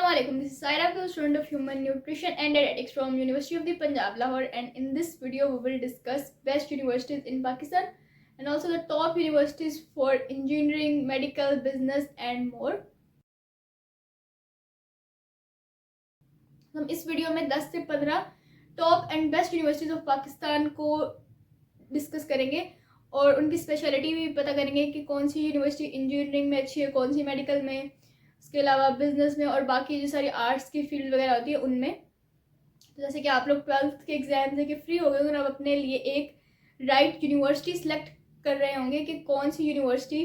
Assalamualaikum. This is Saira, a student of Human Nutrition and Dietetics from University of the Punjab, Lahore, and in this video we will discuss best universities in Pakistan and also the top universities for engineering, medical, business and more. हम इस video में 10 से 15 top and best universities of Pakistan को discuss करेंगे और उनकी speciality भी पता करेंगे कि कौन सी यूनिवर्सिटी इंजीनियरिंग में अच्छी है, कौन सी मेडिकल में, उसके अलावा बिजनेस में और बाकी जो सारी आर्ट्स की फील्ड वगैरह होती है उनमें। तो जैसे कि आप लोग 12th के एग्जाम दे के फ्री हो गए होंगे, आप अपने लिए एक राइट यूनिवर्सिटी सिलेक्ट कर रहे होंगे कि कौन सी यूनिवर्सिटी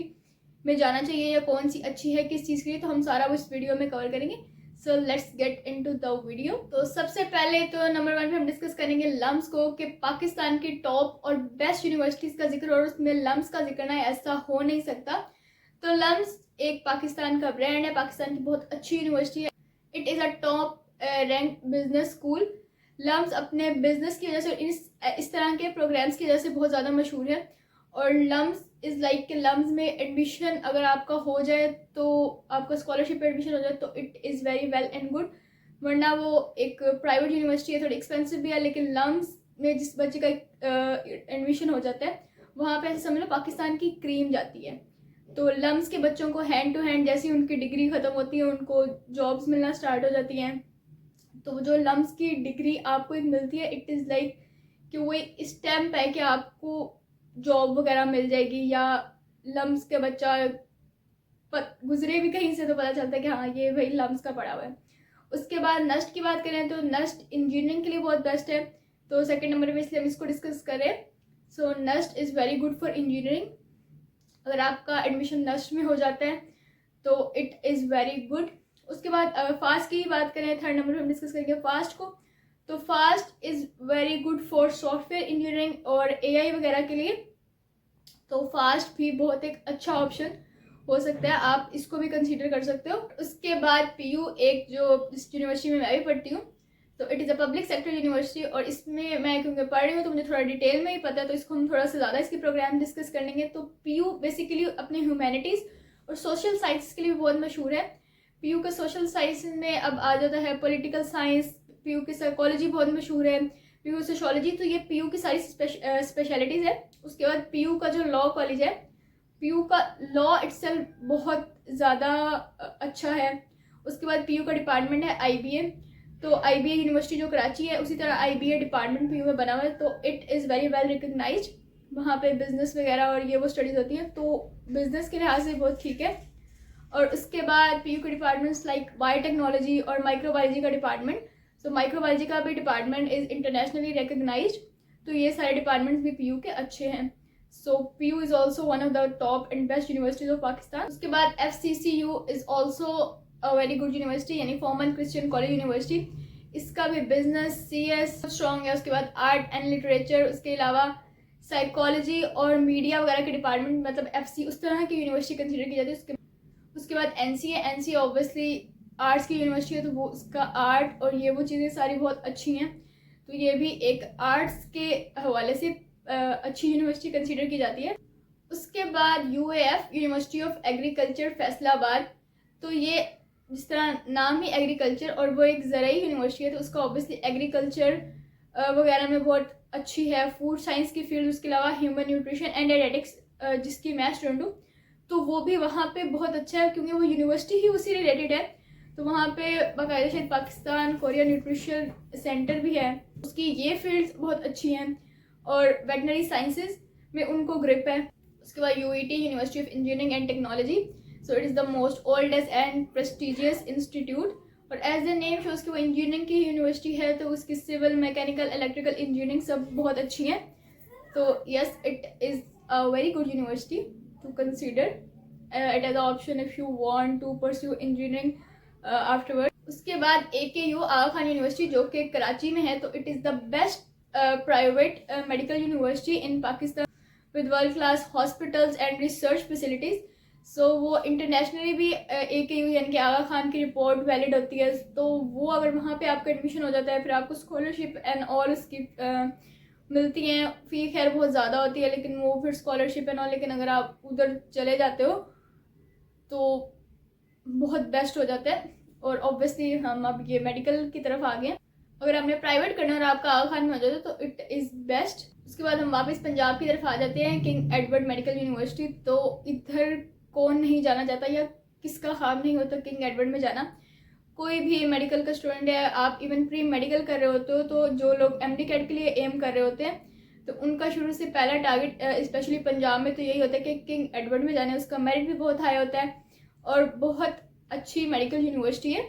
में जाना चाहिए या कौन सी अच्छी है किस चीज़ के लिए। तो हम सारा वो इस वीडियो में कवर करेंगे। So let's get into the video. तो सबसे पहले तो नंबर 1 पे हम डिस्कस करेंगे लम्स को, कि पाकिस्तान की टॉप और बेस्ट यूनिवर्सिटीज़ का जिक्र और उसमें लम्स का जिक्र ना ऐसा हो नहीं सकता। तो लम्स एक पाकिस्तान का ब्रांड है, पाकिस्तान की बहुत अच्छी यूनिवर्सिटी है। It is a top rank business school. LUMS अपने बिजनेस की वजह से इस तरह के प्रोग्राम्स की वजह से बहुत ज़्यादा मशहूर है। और लम्स इज़ लाइक कि लम्स में एडमिशन अगर आपका हो जाए तो आपका स्कॉलरशिप पे एडमिशन हो जाए तो it is very well and good, वरना वो एक प्राइवेट यूनिवर्सिटी है, थोड़ी एक्सपेंसिव भी है। लेकिन लम्स में जिस बच्चे का एडमिशन हो जाता है वहाँ पे ऐसे समझ लो पाकिस्तान की क्रीम जाती है। तो लम्स के बच्चों को हैंड टू हैंड जैसे ही उनकी डिग्री ख़त्म होती है उनको जॉब्स मिलना स्टार्ट हो जाती हैं। तो जो लम्स की डिग्री आपको एक मिलती है, इट इज़ लाइक कि वो एक स्टैम्प है कि आपको जॉब वगैरह मिल जाएगी, या लम्स के बच्चा गुजरे भी कहीं से तो पता चलता है कि हाँ ये भाई लम्स का पढ़ा हुआ है। उसके बाद नस्ट की बात करें तो नस्ट इंजीनियरिंग के लिए बहुत बेस्ट है, तो सेकेंड नंबर पे इसलिए हम इसको डिस्कस करें। So NUST is very good for engineering. अगर आपका एडमिशन नस्ट में हो जाता है तो इट इज़ वेरी गुड। उसके बाद फास्ट की बात करें, थर्ड नंबर पे हम डिस्कस करेंगे फास्ट को। तो fast is very good for software engineering और एआई वगैरह के लिए। तो फास्ट भी बहुत एक अच्छा ऑप्शन हो सकता है, आप इसको भी कंसीडर कर सकते हो। उसके बाद पीयू, एक जो जिस यूनिवर्सिटी में मैं भी पढ़ती हूँ, तो it is a public sector university और इसमें मैं क्योंकि पढ़ रही हूँ तो मुझे थोड़ा डिटेल में ही पता है, तो इसको हम थोड़ा सा ज़्यादा इसके प्रोग्राम डिस्कस कर लेंगे। तो पीयू बेसिकली अपने ह्यूमैनिटीज़ और सोशल साइंस के लिए भी बहुत मशहूर है। पीयू का सोशल साइंस में अब आ जाता है पॉलिटिकल साइंस, पीयू की साइकोलॉजी बहुत मशहूर है, पीयू सोशोलॉजी। तो ये पीयू की सारी स्पेशलिटीज़ है। उसके बाद पीयू का जो लॉ कॉलेज है, पीयू का लॉ इटसेल्फ बहुत ज़्यादा अच्छा है। उसके बाद पीयू का डिपार्टमेंट है आईबीए। तो आईबीए यूनिवर्सिटी जो कराची है उसी तरह आईबीए डिपार्टमेंट पीयू में बना हुआ है, तो it is very well recognised. वहाँ पे बिजनेस वगैरह और ये वो स्टडीज़ होती हैं, तो बिजनेस के लिहाज से बहुत ठीक है। और उसके बाद पीयू के डिपार्टमेंट्स लाइक बायोटेक्नोलॉजी और माइक्रोबायोलॉजी का डिपार्टमेंट। सो माइक्रोबायोलॉजी का भी डिपार्टमेंट इज़ इंटरनेशनली रिकग्नाइज्ड। तो ये सारे डिपार्टमेंट्स भी पीयू के अच्छे हैं। So PU is also one of the top and best universities of Pakistan. उसके बाद FCCU is also a very good university, यानी फॉर्मन क्रिश्चियन कॉलेज यूनिवर्सिटी। इसका भी बिजनेस CS स्ट्रॉन्ग है। उसके बाद आर्ट एंड लिटरेचर, उसके अलावा साइकोलॉजी और मीडिया वगैरह के डिपार्टमेंट, मतलब FC उस तरह की यूनिवर्सिटी कंसिडर की जाती है। उसके बाद NCA ऑब्वियसली आर्ट्स की यूनिवर्सिटी है, तो वो उसका आर्ट और ये वो चीज़ें सारी बहुत अच्छी हैं, तो ये भी एक आर्ट्स के हवाले से अच्छी यूनिवर्सिटी कंसिडर की जाती है। उसके बाद UAF university of agriculture Faisalabad. तो ये जिस तरह नाम ही एग्रीकल्चर और वो एक ज़राई यूनिवर्सिटी है, तो उसका ऑब्वियसली एग्रीकल्चर वगैरह में बहुत अच्छी है, फूड साइंस की फील्ड। उसके अलावा ह्यूमन न्यूट्रिशन एंड डायटेटिक्स जिसकी मैं स्टूडेंट हूँ, तो वो भी वहाँ पे बहुत अच्छा है क्योंकि वो यूनिवर्सिटी ही उसी रिलेटेड है। तो वहाँ पे बाकायदा शायद पाकिस्तान कोरिया न्यूट्रिशन सेंटर भी है, उसकी ये फील्ड्स बहुत अच्छी हैं और वेटनरी साइंसेज में उनको ग्रिप है। उसके बाद UET university of engineering and technology. So it is the most oldest and prestigious institute, और एज द नेम शोज़ कि वो इंजीनियरिंग की यूनिवर्सिटी है, तो उसकी सिविल, मैकेनिकल, इलेक्ट्रिकल इंजीनियरिंग सब बहुत अच्छी हैं। तो yes, it is a very good university to consider it as an option if you want to pursue engineering afterward. उसके बाद AKU आगा खान यूनिवर्सिटी जो कि कराची में है, तो it is the best private medical university in Pakistan with world class hospitals and research facilities. So वो internationally भी AKU यानी कि आगा खान की रिपोर्ट वैलिड होती है, तो वो अगर वहाँ पे आपका एडमिशन हो जाता है फिर आपको स्कॉलरशिप एंड ऑल उसकी मिलती हैं। फ़ी खैर बहुत ज़्यादा होती है लेकिन वो फिर स्कॉलरशिप है ना, लेकिन अगर आप उधर चले जाते हो तो बहुत बेस्ट हो जाता है। और ऑब्वियसली हम अब ये मेडिकल की तरफ आ गए। अगर आपने प्राइवेट करना और आपका आगा खान में हो जाता तो इट इज़ बेस्ट। उसके बाद हम वापस पंजाब की तरफ आ जाते हैं, किंग एडवर्ड मेडिकल यूनिवर्सिटी। तो इधर कौन नहीं जाना चाहता या किसका ख्वाब नहीं होता किंग एडवर्ड में जाना। कोई भी मेडिकल का स्टूडेंट है, आप इवन प्री मेडिकल कर रहे होते हो, तो जो लोग MD कैट के लिए एम कर रहे होते हैं तो उनका शुरू से पहला टारगेट स्पेशली पंजाब में तो यही होता है कि किंग एडवर्ड में जाना है। उसका मेरिट भी बहुत हाई होता है और बहुत अच्छी मेडिकल यूनिवर्सिटी है,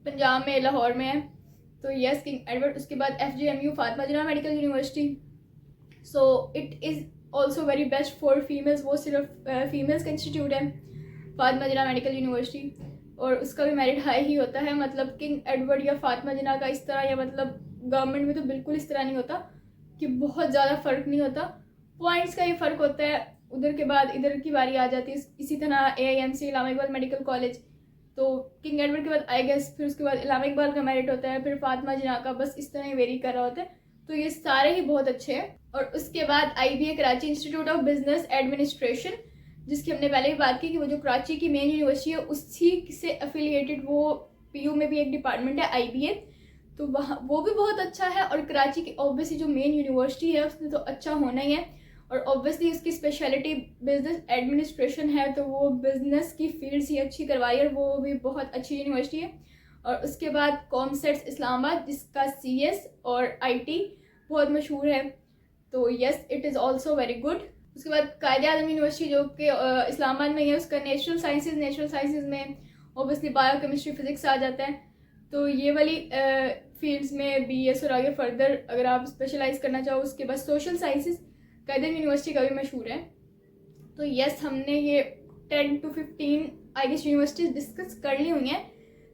पंजाब में, लाहौर में है। तो यस, किंग एडवर्ड। उसके बाद FJMU Fatima Jinnah medical university. So it is also very best for females, वो सिर्फ फीमेल्स का इंस्टीट्यूट है फातिमा जिन्ना मेडिकल यूनिवर्सिटी, और उसका भी मेरिट हाई ही होता है। मतलब किंग एडवर्ड या फातिमा जिन्ना का इस तरह, या मतलब गवर्नमेंट में तो बिल्कुल इस तरह नहीं होता कि बहुत ज़्यादा फ़र्क नहीं होता, पॉइंट्स का ही फ़र्क होता है। उधर के बाद इधर की बारी आ जाती है। इसी तरह AIMC इलामा इकबाल मेडिकल कॉलेज, तो किंग एडवर्ड के बाद आई गेस फिर उसके बाद इलामा इकबाल का मेरिट होता है, फिर फातिमा जिन्ना का, बस इस तरह ही वेरी कर रहा होता है। तो ये सारे ही बहुत अच्छे हैं। और उसके बाद IBA Karachi institute of business administration, जिसकी हमने पहले भी बात की कि वो जो कराची की मेन यूनिवर्सिटी है उसी से एफिलिएटेड वो PU में भी एक डिपार्टमेंट है IBA, तो वहाँ वो भी बहुत अच्छा है। और कराची की ऑब्वियसली जो मेन यूनिवर्सिटी है उसमें तो अच्छा होना ही है, और ऑब्वियसली उसकी स्पेशलिटी बिजनेस एडमिनिस्ट्रेशन है, तो वो बिजनेस की फील्ड ही अच्छी करवाई है और वो भी बहुत अच्छी यूनिवर्सिटी है। और उसके बाद कॉमसेट्स इस्लामाबाद, जिसका CS और IT बहुत मशहूर है, तो yes it is also very good. उसके बाद कायदे आज़म यूनिवर्सिटी जो कि इस्लामाबाद में है, उसका नेचुरल साइंसेज में ऑब्वियसली बायो केमिस्ट्री फिजिक्स आ जाता है। तो ये वाली फील्ड्स में BS और आगे फर्दर अगर आप स्पेशलाइज करना चाहो। उसके बाद सोशल साइंसेज कायदे यूनिवर्सिटी का भी मशहूर है। तो यस, हमने ये 10 to 15 I guess universities discuss कर ली हुई हैं।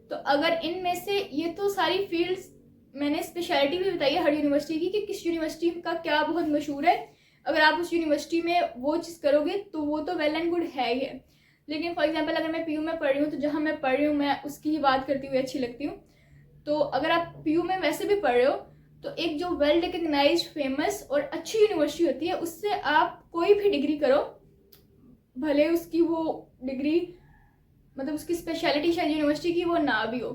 तो अगर इनमें से ये तो सारी फील्ड्स मैंने स्पेशलिटी भी बताई है हर यूनिवर्सिटी की कि किस यूनिवर्सिटी का क्या बहुत मशहूर है। अगर आप उस यूनिवर्सिटी में वो चीज़ करोगे तो वो तो वेल एंड गुड है ही है। लेकिन फॉर एग्जांपल अगर मैं PU में पढ़ रही हूँ तो जहाँ मैं पढ़ रही हूँ मैं उसकी ही बात करती हुई अच्छी लगती हूँ। तो अगर आप PU में वैसे भी पढ़ रहे हो तो एक जो वेल रिकग्नाइज्ड फेमस और अच्छी यूनिवर्सिटी होती है उससे आप कोई भी डिग्री करो, भले उसकी वो डिग्री मतलब उसकी स्पेशलिटी शायद यूनिवर्सिटी की वो ना भी हो,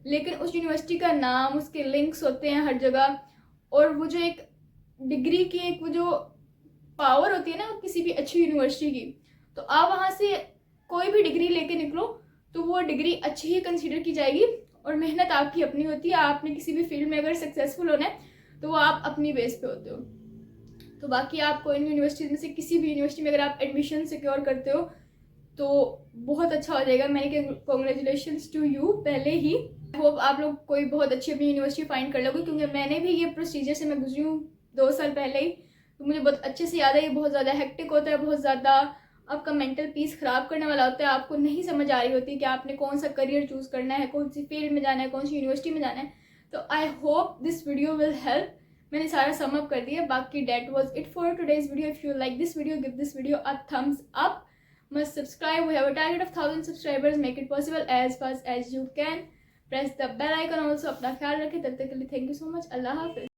लेकिन उस यूनिवर्सिटी का नाम, उसके लिंक्स होते हैं हर जगह, और वो जो एक डिग्री की एक वो जो पावर होती है ना किसी भी अच्छी यूनिवर्सिटी की, तो आप वहाँ से कोई भी डिग्री लेके निकलो तो वो डिग्री अच्छी ही कंसीडर की जाएगी। और मेहनत आपकी अपनी होती है, आपने किसी भी फील्ड में अगर सक्सेसफुल होना है तो वो आप अपनी बेस पे होते हो। तो बाकी आपको इन यूनिवर्सिटीज़ में से किसी भी यूनिवर्सिटी में अगर आप एडमिशन सिक्योर करते हो तो बहुत अच्छा हो जाएगा। मैंने कॉन्ग्रेचुलेशंस टू यू पहले ही। होप आप लोग कोई बहुत अच्छी अपनी यूनिवर्सिटी फाइंड कर लोगे, क्योंकि मैंने भी ये प्रोसीजर से मैं गुजरी हूँ 2 साल पहले ही, तो मुझे बहुत अच्छे से याद है। ये बहुत ज़्यादा हेक्टिक होता है, बहुत ज़्यादा आपका मेंटल पीस ख़राब करने वाला होता है। आपको नहीं समझ आ रही होती कि आपने कौन सा करियर चूज़ करना है, कौन सी फील्ड में जाना है, कौन सी यूनिवर्सिटी में जाना है। तो I hope this video will help. मैंने सारा सम अप कर दिया। बाकी that was it for today's video. If you like this video, give this video a thumbs up, must subscribe. We have a target of 1000 subscribers. Make it possible as fast as you can. Press the bell icon also. अपना ख्याल रखें। तब तक के लिए thank you so much. अल्लाह हाफिज़।